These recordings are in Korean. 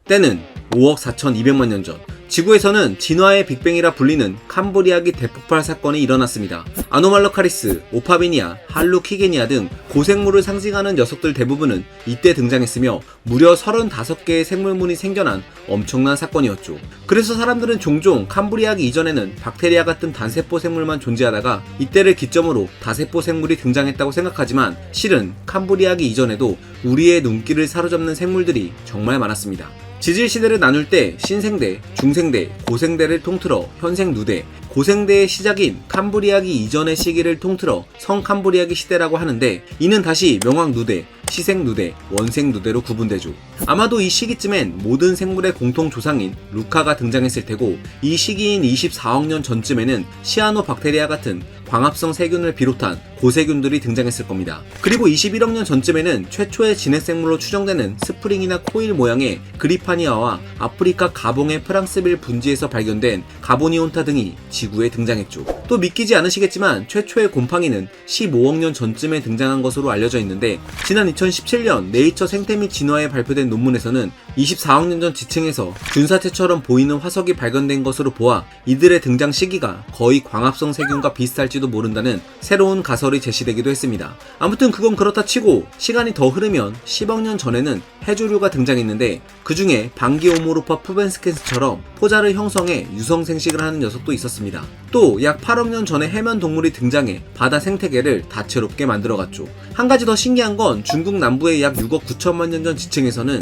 때는 5억 4,200만 년 전, 지구에서는 진화의 빅뱅이라 불리는 캄브리아기 대폭발 사건이 일어났습니다. 아노말로카리스, 오파비니아, 할루키게니아 등 고생물을 상징하는 녀석들 대부분은 이때 등장했으며 무려 35개의 생물문이 생겨난 엄청난 사건이었죠. 그래서 사람들은 종종 캄브리아기 이전에는 박테리아 같은 단세포 생물만 존재하다가 이때를 기점으로 다세포 생물이 등장했다고 생각하지만 실은 캄브리아기 이전에도 우리의 눈길을 사로잡는 생물들이 정말 많았습니다. 지질시대를 나눌 때 신생대, 중생대, 고생대를 통틀어 현생누대, 고생대의 시작인 캄브리아기 이전의 시기를 통틀어 성캄브리아기 시대라고 하는데 이는 다시 명왕누대, 시생누대, 원생누대로 구분되죠. 아마도 이 시기쯤엔 모든 생물의 공통 조상인 루카가 등장했을 테고 이 시기인 24억 년 전쯤에는 시아노박테리아 같은 광합성 세균을 비롯한 고세균들이 등장했을 겁니다. 그리고 21억 년 전쯤에는 최초의 진핵생물로 추정되는 스프링이나 코일 모양의 그리파니아와 아프리카 가봉의 프랑스빌 분지에서 발견된 가보니온타 등이 지구에 등장했죠. 또 믿기지 않으시겠지만 최초의 곰팡이는 15억 년 전쯤에 등장한 것으로 알려져 있는데 지난 2017년 네이처 생태 및 진화에 발표된 논문에서는 24억 년 전 지층에서 균사체처럼 보이는 화석이 발견된 것으로 보아 이들의 등장 시기가 거의 광합성 세균과 비슷할지도 모른다는 새로운 가설이 제시되기도 했습니다. 아무튼 그건 그렇다 치고 시간이 더 흐르면 10억 년 전에는 해조류가 등장했는데 그 중에 방기오모르파 푸벤스켄스처럼 포자를 형성해 유성 생식을 하는 녀석도 있었습니다. 또 약 8억 년 전에 해면 동물이 등장해 바다 생태계를 다채롭게 만들어갔죠. 한 가지 더 신기한 건 중국 남부의 약 6억 9천만 년 전 지층에서는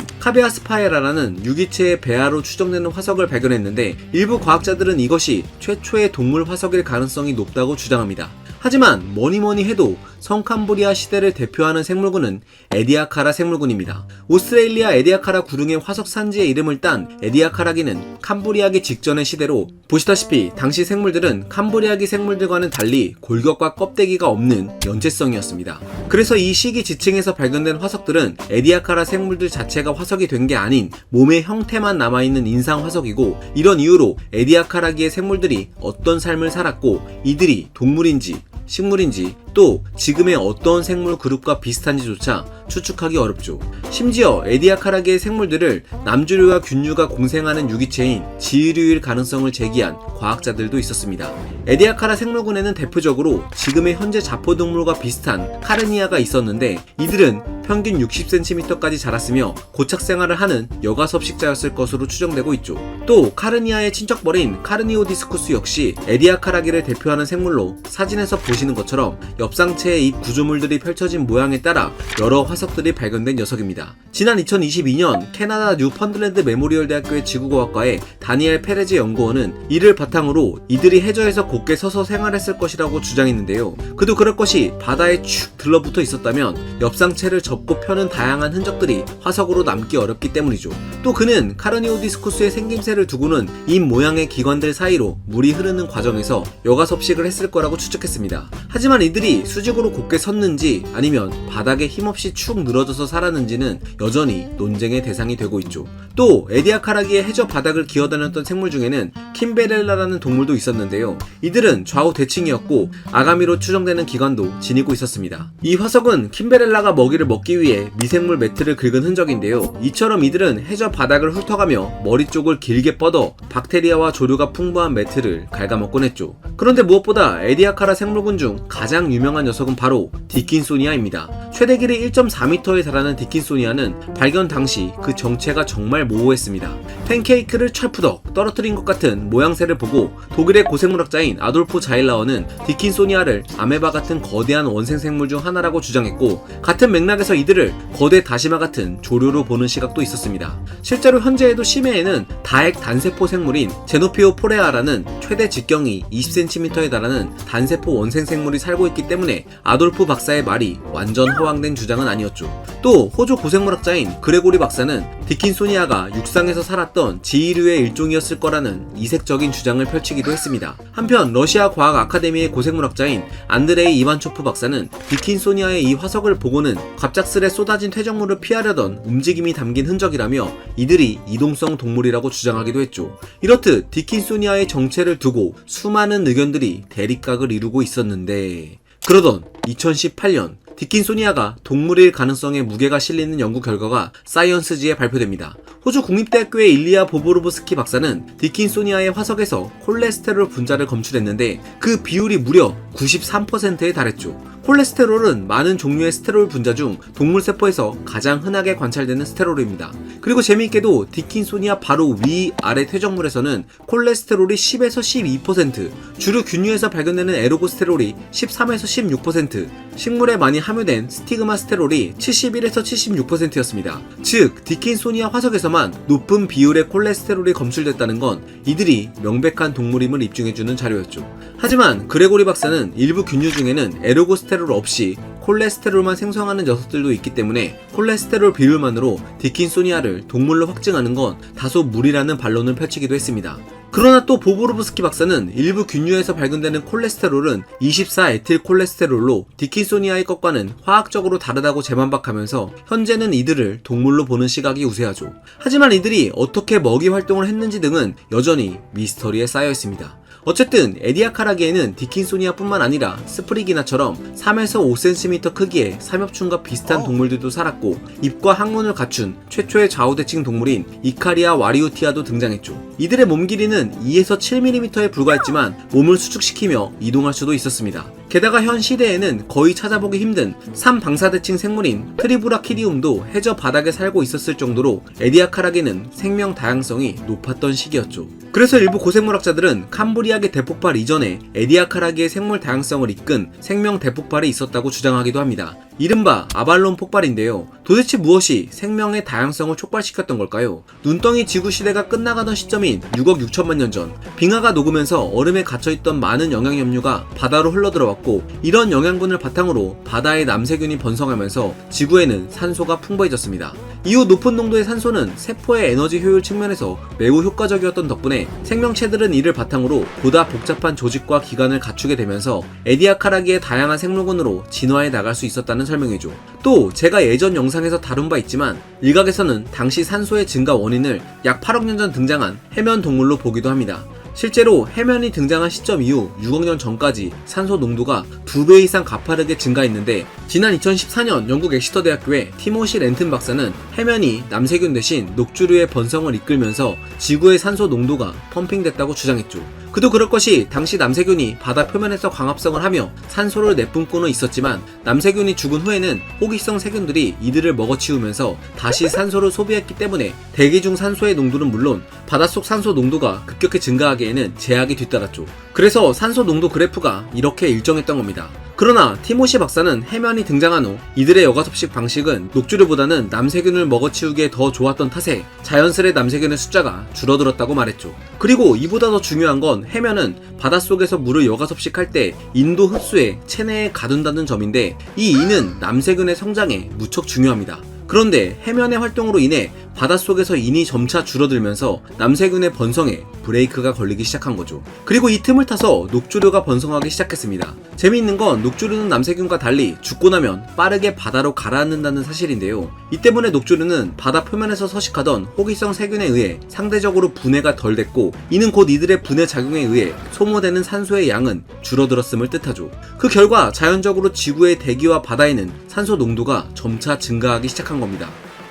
카베아스파에라라는 유기체의 배아로 추정되는 화석을 발견했는데 일부 과학자들은 이것이 최초의 동물 화석일 가능성이 높다고 주장합니다. 하지만 뭐니뭐니 해도 성캄브리아 시대를 대표하는 생물군은 에디아카라 생물군입니다. 오스트레일리아 에디아카라 구릉의 화석 산지의 이름을 딴 에디아카라기는 캄브리아기 직전의 시대로 보시다시피 당시 생물들은 캄브리아기 생물들과는 달리 골격과 껍데기가 없는 연체성이었습니다. 그래서 이 시기 지층에서 발견된 화석들은 에디아카라 생물들 자체가 화석이 된 게 아닌 몸의 형태만 남아있는 인상 화석이고 이런 이유로 에디아카라기의 생물들이 어떤 삶을 살았고 이들이 동물인지 식물인지 또 지금의 어떤 생물 그룹과 비슷한지조차 추측하기 어렵죠. 심지어 에디아카라기의 생물들을 남주류와 균류가 공생하는 유기체인 지유류일 가능성을 제기한 과학자들도 있었습니다. 에디아카라 생물군에는 대표적으로 지금의 현재 자포동물과 비슷한 카르니아가 있었는데 이들은 평균 60cm까지 자랐으며 고착 생활을 하는 여가섭식자였을 것으로 추정되고 있죠. 또 카르니아의 친척벌인 카르니오디스쿠스 역시 에디아카라기를 대표하는 생물로 사진에서 보시는 것처럼 엽상체의 이 구조물들이 펼쳐진 모양에 따라 여러 화석들이 발견된 녀석입니다. 지난 2022년 캐나다 뉴펀드랜드 메모리얼 대학교의 지구과학과의 다니엘 페레즈 연구원은 이를 바탕으로 이들이 해저에서 곧게 서서 생활했을 것이라고 주장했는데요. 그도 그럴 것이 바다에 축 들러붙어 있었다면 엽상체를 접고 펴는 다양한 흔적들이 화석으로 남기 어렵기 때문이죠. 또 그는 카르니오디스쿠스의 생김새를 두고는 잎 모양의 기관들 사이로 물이 흐르는 과정에서 여가섭식을 했을 거라고 추측했습니다. 하지만 이들이 수직으로 곧게 섰는지 아니면 바닥에 힘없이 축 늘어져서 살았는지는 여전히 논쟁의 대상이 되고 있죠. 또 에디아카라기의 해저 바닥을 기어다녔던 생물 중에는 킴베렐라라는 동물도 있었는데요. 이들은 좌우 대칭이었고 아가미로 추정되는 기관도 지니고 있었습니다. 이 화석은 킴베렐라가 먹이를 먹기 위해 미생물 매트를 긁은 흔적인데요. 이처럼 이들은 해저 바닥을 훑어가며 머리 쪽을 길게 뻗어 박테리아와 조류가 풍부한 매트를 갉아먹곤 했죠. 그런데 무엇보다 에디아카라 생물군 중 가장 유명한 녀석은 바로 디킨소니아입니다. 최대 길이 1.4m에 달하는 디킨소니아는 발견 당시 그 정체가 정말 모호했습니다. 팬케이크를 철푸덕 떨어뜨린 것 같은 모양새를 보고 독일의 고생물학자인 아돌프 자일라어는 디킨소니아를 아메바 같은 거대한 원생생물 중 하나라고 주장했고 같은 맥락에서 이들을 거대 다시마 같은 조류로 보는 시각도 있었습니다. 실제로 현재에도 심해에는 다핵 단세포 생물인 제노피오포레아라는 최대 직경이 20cm에 달하는 단세포 원생생물이 살고 있기 때문에 아돌프 박사의 말이 완전 허황된 주장은 아니었죠. 또 호주 고생물학자인 그레고리 박사는 디킨소니아가 육상에서 살았던 지이류의 일종이었을 거라는 이색적인 주장을 펼치기도 했습니다. 한편 러시아 과학 아카데미의 고생물학자인 안드레이 이반초프 박사는 디킨소니아의 이 화석을 보고는 갑작스레 쏟아진 퇴적물을 피하려던 움직임이 담긴 흔적이라며 이들이 이동성 동물이라고 주장하기도 했죠. 이렇듯 디킨소니아의 정체를 두고 수많은 의견들이 대립각을 이루고 있었는데 그러던 2018년 디킨소니아가 동물일 가능성에 무게가 실리는 연구 결과가 사이언스지에 발표됩니다. 호주 국립대학교의 일리아 보보로브스키 박사는 디킨소니아의 화석에서 콜레스테롤 분자를 검출했는데 그 비율이 무려 93%에 달했죠. 콜레스테롤은 많은 종류의 스테롤 분자 중 동물 세포에서 가장 흔하게 관찰되는 스테롤입니다. 그리고 재미있게도 디킨소니아 바로 위 아래 퇴적물에서는 콜레스테롤이 10에서 12%, 주류 균류에서 발견되는 에르고스테롤이 13에서 16%, 식물에 많이 함유된 스티그마 스테롤이 71에서 76%였습니다. 즉, 디킨소니아 화석에서만 높은 비율의 콜레스테롤이 검출됐다는 건 이들이 명백한 동물임을 입증해주는 자료였죠. 하지만 그레고리 박사는 일부 균류 중에는 에르고스테롤 없이 콜레스테롤만 생성하는 녀석들도 있기 때문에 콜레스테롤 비율만으로 디킨소니아를 동물로 확증하는 건 다소 무리라는 반론을 펼치기도 했습니다. 그러나 또 보보로브스키 박사는 일부 균류에서 발견되는 콜레스테롤은 24에틸콜레스테롤로 디킨소니아의 것과는 화학적으로 다르다고 재반박하면서 현재는 이들을 동물로 보는 시각이 우세하죠. 하지만 이들이 어떻게 먹이 활동을 했는지 등은 여전히 미스터리에 쌓여 있습니다. 어쨌든 에디아카라게에는 디킨소니아뿐만 아니라 스프리기나처럼 3에서 5cm 크기의 삼엽충과 비슷한 동물들도 살았고 입과 항문을 갖춘 최초의 좌우대칭 동물인 이카리아 와리우티아도 등장했죠. 이들의 몸 길이는 2에서 7mm에 불과했지만 몸을 수축시키며 이동할 수도 있었습니다. 게다가 현 시대에는 거의 찾아보기 힘든 3방사대칭 생물인 트리브라키디움도 해저 바닥에 살고 있었을 정도로 에디아카라게는 생명 다양성이 높았던 시기였죠. 그래서 일부 고생물학자들은 캄브리아계 대폭발 이전에 에디아카라게의 생물 다양성을 이끈 생명 대폭발이 있었다고 주장하기도 합니다. 이른바 아발론 폭발인데요. 도대체 무엇이 생명의 다양성을 촉발시켰던 걸까요? 눈덩이 지구 시대가 끝나가던 시점인 6억 6천만 년 전, 빙하가 녹으면서 얼음에 갇혀있던 많은 영양염류가 바다로 흘러들어왔고 이런 영양분을 바탕으로 바다의 남세균이 번성하면서 지구에는 산소가 풍부해졌습니다. 이후 높은 농도의 산소는 세포의 에너지 효율 측면에서 매우 효과적이었던 덕분에 생명체들은 이를 바탕으로 보다 복잡한 조직과 기관을 갖추게 되면서 에디아카라게의 다양한 생물군으로 진화해 나갈 수 있었다는 설명이죠. 또 제가 예전 영상에서 다룬 바 있지만 일각에서는 당시 산소의 증가 원인을 약 8억 년 전 등장한 해면 동물로 보기도 합니다. 실제로 해면이 등장한 시점 이후 6억 년 전까지 산소 농도가 2배 이상 가파르게 증가했는데 지난 2014년 영국 엑시터 대학교의 티모시 렌튼 박사는 해면이 남세균 대신 녹주류의 번성을 이끌면서 지구의 산소 농도가 펌핑됐다고 주장했죠. 그도 그럴 것이 당시 남세균이 바다 표면에서 광합성을 하며 산소를 내뿜고는 있었지만 남세균이 죽은 후에는 호기성 세균들이 이들을 먹어치우면서 다시 산소를 소비했기 때문에 대기 중 산소의 농도는 물론 바닷속 산소 농도가 급격히 증가하기에는 제약이 뒤따랐죠. 그래서 산소 농도 그래프가 이렇게 일정했던 겁니다. 그러나 티모시 박사는 해면이 등장한 후 이들의 여과섭식 방식은 녹주류보다는 남세균을 먹어치우기에 더 좋았던 탓에 자연스레 남세균의 숫자가 줄어들었다고 말했죠. 그리고 이보다 더 중요한 건 해면은 바닷속에서 물을 여과섭식할 때 인도 흡수에 체내에 가둔다는 점인데 이 인은 남세균의 성장에 무척 중요합니다. 그런데 해면의 활동으로 인해 바닷속에서 인이 점차 줄어들면서 남세균의 번성에 브레이크가 걸리기 시작한 거죠. 그리고 이 틈을 타서 녹주류가 번성하기 시작했습니다. 재미있는 건 녹주류는 남세균과 달리 죽고 나면 빠르게 바다로 가라앉는다는 사실인데요. 이 때문에 녹주류는 바다 표면에서 서식하던 호기성 세균에 의해 상대적으로 분해가 덜 됐고 이는 곧 이들의 분해 작용에 의해 소모되는 산소의 양은 줄어들었음을 뜻하죠. 그 결과 자연적으로 지구의 대기와 바다에는 산소 농도가 점차 증가하기 시작한 겁니다.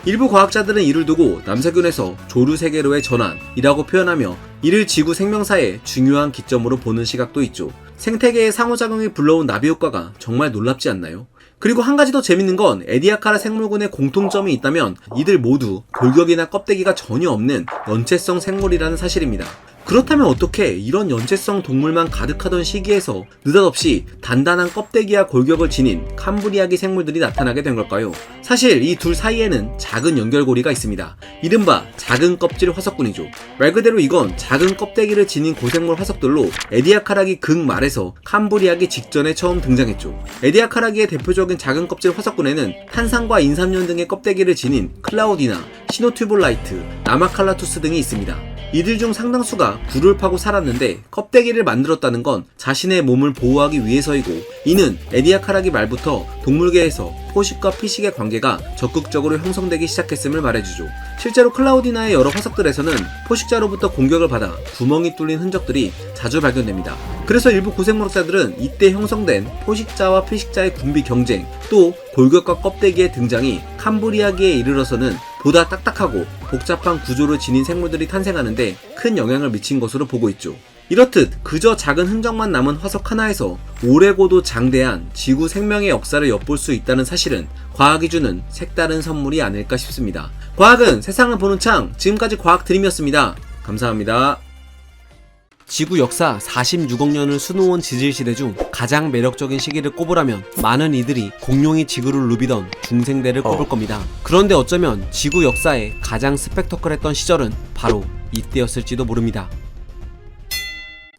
일부 과학자들은 이를 두고 남세균에서 조류 세계로의 전환이라고 표현하며 이를 지구 생명사의 중요한 기점으로 보는 시각도 있죠. 생태계의 상호작용이 불러온 나비 효과가 정말 놀랍지 않나요? 그리고 한 가지 더 재밌는 건 에디아카라 생물군의 공통점이 있다면 이들 모두 골격이나 껍데기가 전혀 없는 연체성 생물이라는 사실입니다. 그렇다면 어떻게 이런 연체성 동물만 가득하던 시기에서 느닷없이 단단한 껍데기와 골격을 지닌 캄브리아기 생물들이 나타나게 된 걸까요? 사실 이 둘 사이에는 작은 연결고리가 있습니다. 이른바 작은 껍질 화석군이죠. 말 그대로 이건 작은 껍데기를 지닌 고생물 화석들로 에디아카라기 극말에서 캄브리아기 직전에 처음 등장했죠. 에디아카라기의 대표적인 작은 껍질 화석군에는 탄산과 인삼연 등의 껍데기를 지닌 클라우디나, 시노튜볼라이트, 나마칼라투스 등이 있습니다. 이들 중 상당수가 굴을 파고 살았는데 껍데기를 만들었다는 건 자신의 몸을 보호하기 위해서이고, 이는 에디아카라기 말부터 동물계에서 포식과 피식의 관계가 적극적으로 형성되기 시작했음을 말해주죠. 실제로 클라우디나의 여러 화석들에서는 포식자로부터 공격을 받아 구멍이 뚫린 흔적들이 자주 발견됩니다. 그래서 일부 고생물학자들은 이때 형성된 포식자와 피식자의 군비 경쟁, 또 골격과 껍데기의 등장이 캄브리아기에 이르러서는 보다 딱딱하고 복잡한 구조를 지닌 생물들이 탄생하는데 큰 영향을 미친 것으로 보고 있죠. 이렇듯 그저 작은 흔적만 남은 화석 하나에서 오래고도 장대한 지구 생명의 역사를 엿볼 수 있다는 사실은 과학이 주는 색다른 선물이 아닐까 싶습니다. 과학은 세상을 보는 창, 지금까지 과학 드림이었습니다. 감사합니다. 지구 역사 46억 년을 수놓은 지질시대 중 가장 매력적인 시기를 꼽으라면 많은 이들이 공룡이 지구를 누비던 중생대를 꼽을 겁니다. 그런데 어쩌면 지구 역사에 가장 스펙터클했던 시절은 바로 이때였을지도 모릅니다.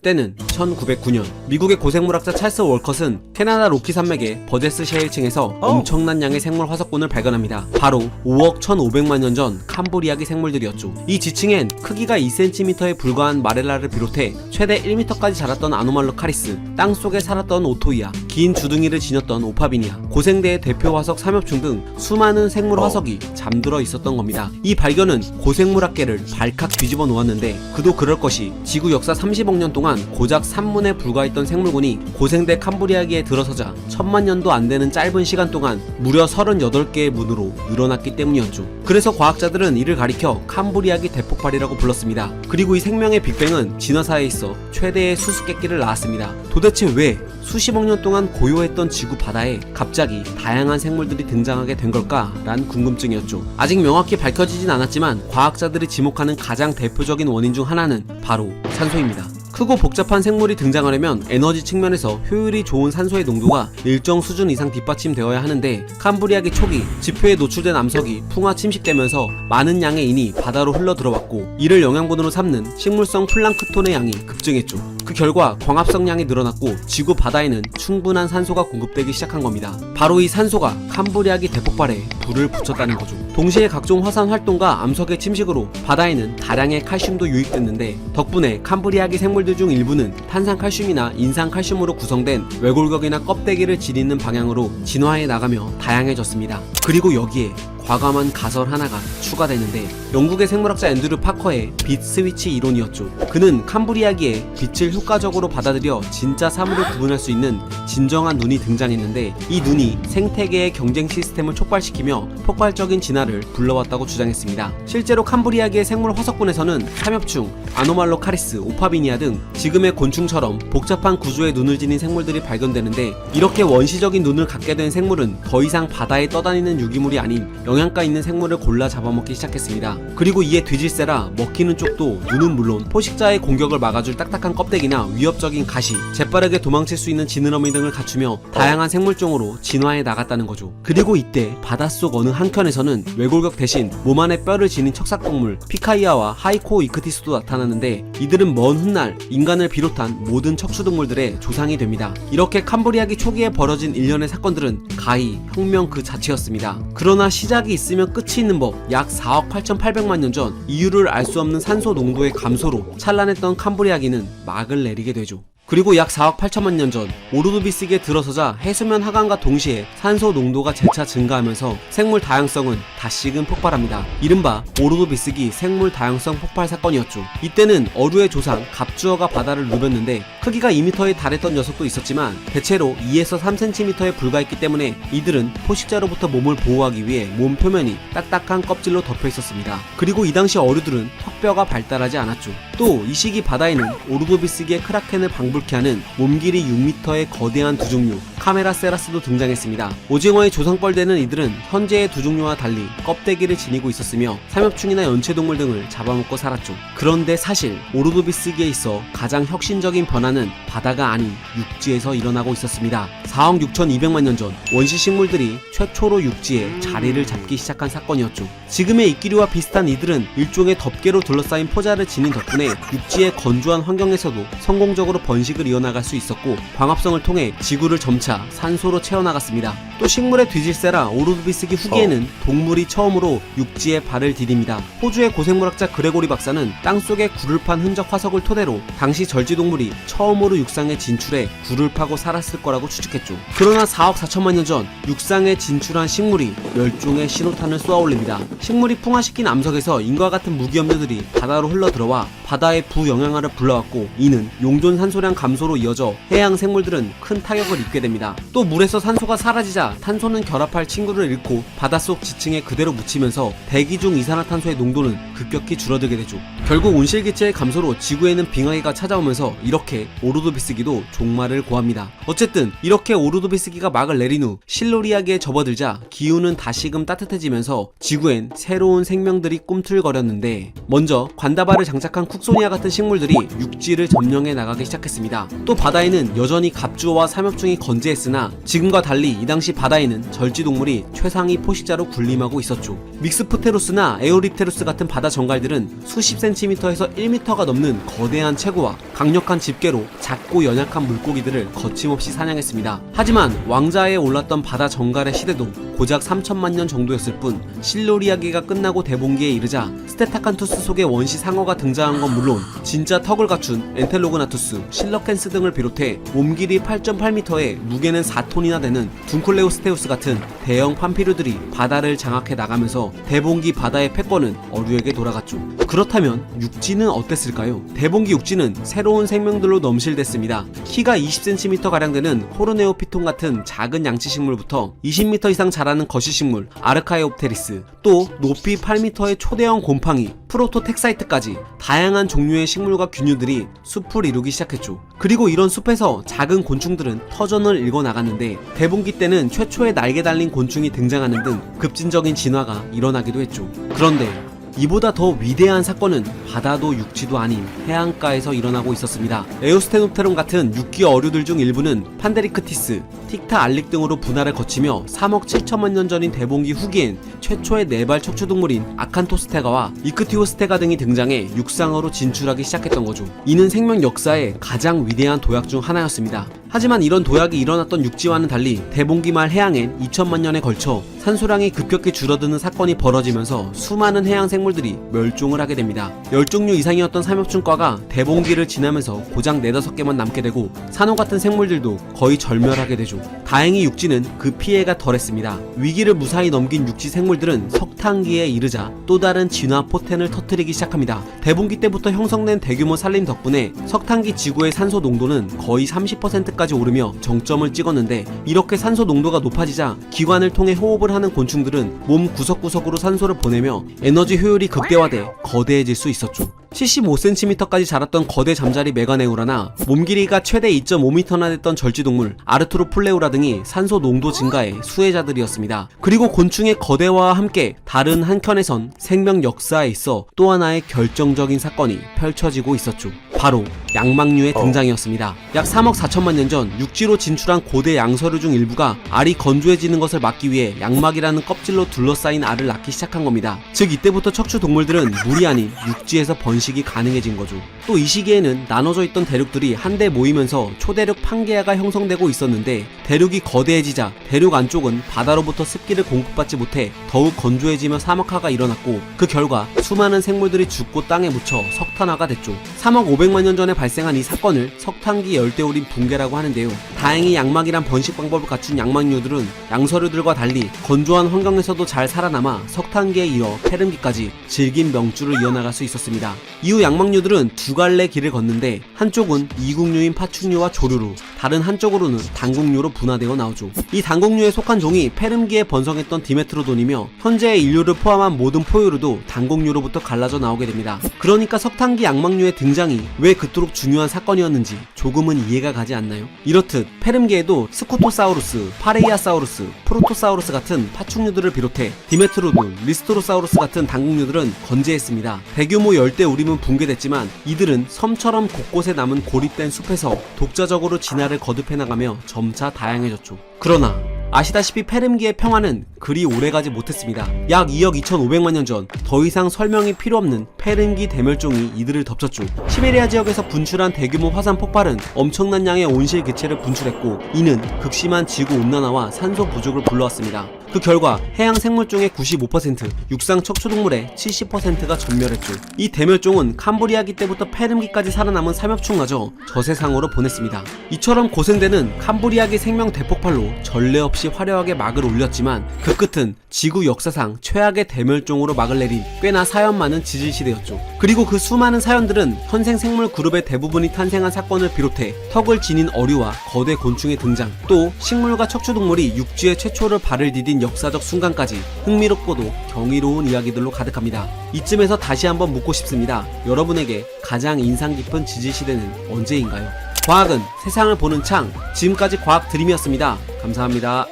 때는 1909년 미국의 고생물학자 찰스 월컷은 캐나다 로키 산맥의 버제스 셰일층에서 엄청난 양의 생물 화석군을 발견합니다. 바로 5억 1500만 년 전 캄브리아기 생물들이었죠. 이 지층엔 크기가 2cm에 불과한 마렐라를 비롯해 최대 1m까지 자랐던 아노말로카리스, 땅속에 살았던 오토이아, 긴 주둥이를 지녔던 오파비니아, 고생대의 대표 화석 삼엽충 등 수많은 생물 화석이 잠들어 있었던 겁니다. 이 발견은 고생물학계를 발칵 뒤집어 놓았는데, 그도 그럴 것이 지구 역사 30억 년 동안 고작 3문에 불과했던 생물군이 고생대 캄브리아기에 들어서자 1000만년도 안되는 짧은 시간 동안 무려 38개의 문으로 늘어났기 때문이었죠. 그래서 과학자들은 이를 가리켜 캄브리아기 대폭발이라고 불렀습니다. 그리고 이 생명의 빅뱅은 진화사에 있어 최대의 수수께끼를 낳았습니다. 도대체 왜 수십억 년 동안 고요했던 지구 바다에 갑자기 다양한 생물들이 등장하게 된 걸까? 란 궁금증이었죠. 아직 명확히 밝혀지진 않았지만 과학자들이 지목하는 가장 대표적인 원인 중 하나는 바로 산소입니다. 크고 복잡한 생물이 등장하려면 에너지 측면에서 효율이 좋은 산소의 농도가 일정 수준 이상 뒷받침되어야 하는데, 캄브리아기 초기 지표에 노출된 암석이 풍화 침식되면서 많은 양의 인이 바다로 흘러 들어왔고, 이를 영양분으로 삼는 식물성 플랑크톤의 양이 급증했죠. 그 결과 광합성 양이 늘어났고 지구 바다에는 충분한 산소가 공급되기 시작한 겁니다. 바로 이 산소가 캄브리아기 대폭발에 불을 붙였다는 거죠. 동시에 각종 화산 활동과 암석의 침식으로 바다에는 다량의 칼슘도 유입됐는데, 덕분에 캄브리아기 생물들 중 일부는 탄산칼슘이나 인산칼슘으로 구성된 외골격이나 껍데기를 지니는 방향으로 진화해 나가며 다양해졌습니다. 그리고 여기에 과감한 가설 하나가 추가되는데, 영국의 생물학자 앤드류 파커의 빛 스위치 이론이었죠. 그는 캄브리아기에 빛을 효과적으로 받아들여 진짜 사물을 구분할 수 있는 진정한 눈이 등장했는데, 이 눈이 생태계의 경쟁 시스템을 촉발시키며 폭발적인 진화를 불러왔다고 주장했습니다. 실제로 캄브리아기의 생물 화석군에서는 삼엽충, 아노말로카리스, 오파비니아 등 지금의 곤충처럼 복잡한 구조의 눈을 지닌 생물들이 발견되는데, 이렇게 원시적인 눈을 갖게 된 생물은 더 이상 바다에 떠다니는 유기물이 아닌 영양가 있는 생물을 골라 잡아먹기 시작했습니다. 그리고 이에 뒤질세라 먹히는 쪽도 눈은 물론 포식자의 공격을 막아줄 딱딱한 껍데기나 위협적인 가시, 재빠르게 도망칠 수 있는 지느러미 등을 갖추며 다양한 생물종으로 진화해 나갔다는 거죠. 그리고 이때 바닷속 어느 한켠에서는 외골격 대신 몸 안에 뼈를 지닌 척삭동물 피카이아와 하이코 이크티스도 나타나는데, 이들은 먼 훗날 인간을 비롯한 모든 척추동물들의 조상이 됩니다. 이렇게 캄브리아기 초기에 벌어진 일련의 사건들은 가히 혁명 그 자체였습니다. 그러나 시작이 있으면 끝이 있는 법, 약 4억 8,800만 년 전 이유를 알 수 없는 산소 농도의 감소로 찬란했던 캄브리아기는 막을 내리게 되죠. 그리고 약 4억 8천만 년 전 오르도비스기에 들어서자 해수면 하강과 동시에 산소 농도가 재차 증가하면서 생물 다양성은 다시금 폭발합니다. 이른바 오르도비스기 생물 다양성 폭발 사건이었죠. 이때는 어류의 조상 갑주어가 바다를 누볐는데, 크기가 2m에 달했던 녀석도 있었지만 대체로 2에서 3cm에 불과했기 때문에 이들은 포식자로부터 몸을 보호하기 위해 몸 표면이 딱딱한 껍질로 덮여 있었습니다. 그리고 이 당시 어류들은 턱뼈가 발달하지 않았죠. 또 이 시기 바다에는 오르도비스기의 크라켄을 방불케 하는 몸 길이 6m의 거대한 두 종류 카메라세라스도 등장했습니다. 오징어의 조상뻘되는 이들은 현재의 두 종류와 달리 껍데기를 지니고 있었으며 삼엽충이나 연체동물 등을 잡아먹고 살았죠. 그런데 사실 오르도비스기에 있어 가장 혁신적인 변화는 바다가 아닌 육지에서 일어나고 있었습니다. 4억 6,200만 년 전 원시 식물들이 최초로 육지에 자리를 잡기 시작한 사건이었죠. 지금의 이끼류와 비슷한 이들은 일종의 덮개로 둘러싸인 포자를 지닌 덕분에 육지의 건조한 환경에서도 성공적으로 번식을 이어나갈 수 있었고 광합성을 통해 지구를 점차 산소로 채워나갔습니다. 또 식물의 뒤질세라 오르도비스기 후기에는 동물이 처음으로 육지에 발을 디딥니다. 호주의 고생물학자 그레고리 박사는 땅속에 굴을 판 흔적 화석을 토대로 당시 절지동물이 처음으로 육상에 진출해 굴을 파고 살았을 거라고 추측했죠. 그러나 4억 4천만 년 전 육상에 진출한 식물이 멸종의 신호탄을 쏘아올립니다. 식물이 풍화시킨 암석에서 인과 같은 무기염료들이 바다로 흘러들어와 바다의 부영향화를 불러왔고 이는 용존 산소량 감소로 이어져 해양 생물들은 큰 타격을 입게 됩니다. 또 물에서 산소가 사라지자 탄소는 결합할 친구를 잃고 바닷속 지층에 그대로 묻히면서 대기 중 이산화탄소의 농도는 급격히 줄어들게 되죠. 결국 온실기체의 감소로 지구에는 빙하기가 찾아오면서 이렇게 오르도비스기도 종말을 고합니다. 어쨌든 이렇게 오르도비스기가 막을 내린 후 실로리아기에 접어들자 기후는 다시금 따뜻해지면서 지구엔 새로운 생명들이 꿈틀거렸는데 먼저 관다발을 장착한 쿡소니아 같은 식물들이 육지를 점령해 나가기 시작했습니다. 또 바다에는 여전히 갑주어와 삼엽충이 건재했으나 지금과 달리 이 당시 바다에는 절지동물이 최상위 포식자로 군림하고 있었죠. 믹스프테루스나 에오립테루스 같은 바다 정갈들은 수십 센티미터에서 1m가 넘는 거대한 체구와 강력한 집게로 작고 연약한 물고기들을 거침없이 사냥했습니다. 하지만 왕좌에 올랐던 바다 정갈의 시대도 고작 3천만 년 정도였을 뿐 실로리아기가 끝나고 대봉기에 이르자 스테타칸투스 속의 원시 상어가 등장한 건 물론 진짜 턱을 갖춘 엔텔로그나투스, 실러캔스 등을 비롯해 몸길이 8.8m에 무게는 4톤이나 되는 둔클레오스테우스 같은 대형 판피류들이 바다를 장악해 나가면서 대봉기 바다의 패권은 어류에게 돌아갔죠. 그렇다면 육지는 어땠을까요? 대봉기 육지는 새로운 생명들로 넘실댔습니다. 키가 20cm가량 되는 호르네오피톤 같은 작은 양치식물부터 20m 이상 자라는 거시식물 아르카에옵테리스, 또 높이 8m의 초대형 곰팡이 프로토텍사이트까지 다양한 종류의 식물과 균류들이 숲을 이루기 시작했죠. 그리고 이런 숲에서 작은 곤충들은 터전을 일궈 나갔는데 대봉기 때는 최초의 날개 달린 곤충이 등장하는 등 급진적인 진화가 일어나기도 했죠. 그런데 이보다 더 위대한 사건은 바다도 육지도 아닌 해안가에서 일어나고 있었습니다. 에오스테노테론 같은 육기 어류들 중 일부는 판데리크티스, 틱타 알릭 등으로 분화를 거치며 3억 7천만 년 전인 대봉기 후기엔 최초의 네발 척추동물인 아칸토스테가와 이크티오스테가 등이 등장해 육상으로 진출하기 시작했던 거죠. 이는 생명 역사의 가장 위대한 도약 중 하나였습니다. 하지만 이런 도약이 일어났던 육지와는 달리 대봉기 말 해양엔 2천만 년에 걸쳐 산소량이 급격히 줄어드는 사건이 벌어지면서 수많은 해양 생물들이 멸종을 하게 됩니다. 10종류 이상이었던 삼엽충과가 대봉기를 지나면서 고작 4-5개만 남게 되고 산호 같은 생물들도 거의 절멸하게 되죠. 다행히 육지는 그 피해가 덜했습니다. 위기를 무사히 넘긴 육지 생물들은 석탄기에 이르자 또 다른 진화 포텐을 터뜨리기 시작합니다. 대봉기 때부터 형성된 대규모 산림 덕분에 석탄기 지구의 산소 농도는 거의 30%까지 오르며 정점을 찍었는데 이렇게 산소 농도가 높아지자 기관을 통해 호흡을 하는 곤충들은 몸 구석구석으로 산소를 보내며 에너지 효율이 극대화돼 거대해질 수 있었죠. 75cm까지 자랐던 거대 잠자리 메가네우라나 몸 길이가 최대 2.5m나 됐던 절지동물 아르투로플레우라 등이 산소 농도 증가의 수혜자들이었습니다. 그리고 곤충의 거대화와 함께 다른 한켠에선 생명 역사에 있어 또 하나의 결정적인 사건이 펼쳐지고 있었죠. 바로 양막류의 등장이었습니다. 약 3억 4천만 년 전 육지로 진출한 고대 양서류 중 일부가 알이 건조해지는 것을 막기 위해 양막이라는 껍질로 둘러싸인 알을 낳기 시작한 겁니다. 즉 이때부터 척추 동물들은 물이 아닌 육지에서 번식이 가능해진 거죠. 또 이 시기에는 나눠져 있던 대륙들이 한데 모이면서 초대륙 판게아가 형성되고 있었는데 대륙이 거대해지자 대륙 안쪽은 바다로부터 습기를 공급받지 못해 더욱 건조해지며 사막화가 일어났고 그 결과 수많은 생물들이 죽고 땅에 묻혀 석탄화가 됐죠. 3억 500만 년 전에 발생한 이 사건을 석탄기 열대우림 붕괴라고 하는데요. 다행히 양막이란 번식 방법을 갖춘 양막류들은 양서류들과 달리 건조한 환경에서도 잘 살아남아 석탄기에 이어 페름기까지 질긴 명줄을 이어나갈 수 있었습니다. 이후 양막류들은 두 갈래 길을 걷는데 한쪽은 이국류인 파충류와 조류로, 다른 한쪽으로는 단국류로 분화되어 나오죠. 이 단국류에 속한 종이 페름기에 번성했던 디메트로돈이며 현재의 인류를 포함한 모든 포유류도 단국류로부터 갈라져 나오게 됩니다. 그러니까 석탄기 양막류의 등장이 왜 그토록 중요한 사건이었는지 조금은 이해가 가지 않나요? 이렇듯 페름기에도 스코토사우루스, 파레이아사우루스, 프로토사우루스 같은 파충류들을 비롯해 디메트로돈, 리스토로사우루스 같은 단국류들은 건재했습니다. 대규모 열대우림은 붕괴됐지만 이들은 섬처럼 곳곳에 남은 고립된 숲에서 독자적으로 진화를 거듭해 나가며 점차 다양해졌죠. 그러나 아시다시피 페름기의 평화는 그리 오래가지 못했습니다. 약 2억 2,500만 년 전 더 이상 설명이 필요 없는 페름기 대멸종이 이들을 덮쳤죠. 시베리아 지역에서 분출한 대규모 화산 폭발은 엄청난 양의 온실 개체를 분출했고, 이는 극심한 지구 온난화와 산소 부족을 불러왔습니다. 그 결과 해양 생물종의 95%, 육상 척추동물의 70%가 전멸했죠. 이 대멸종은 캄브리아기 때부터 페름기까지 살아남은 삼엽충마저 저세상으로 보냈습니다. 이처럼 고생되는 캄브리아기 생명 대폭발로 전례 없이 화려하게 막을 올렸지만, 그 끝은 지구 역사상 최악의 대멸종으로 막을 내린 꽤나 사연 많은 지질시대였죠. 그리고 그 수많은 사연들은 현생 생물 그룹의 대부분이 탄생한 사건을 비롯해 턱을 지닌 어류와 거대 곤충의 등장, 또 식물과 척추동물이 육지에 최초로 발을 디딘 역사적 순간까지 흥미롭고도 경이로운 이야기들로 가득합니다. 이쯤에서 다시 한번 묻고 싶습니다. 여러분에게 가장 인상 깊은 지질시대는 언제인가요? 과학은 세상을 보는 창, 지금까지 과학 드림이었습니다. 감사합니다.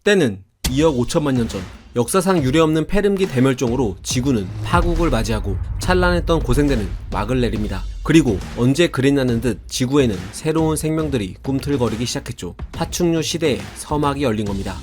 때는 2억 5천만 년 전, 역사상 유례없는 페름기 대멸종으로 지구는 파국을 맞이하고 찬란했던 고생대는 막을 내립니다. 그리고 언제 그랬냐는 듯 지구에는 새로운 생명들이 꿈틀거리기 시작했죠. 파충류 시대의 서막이 열린 겁니다.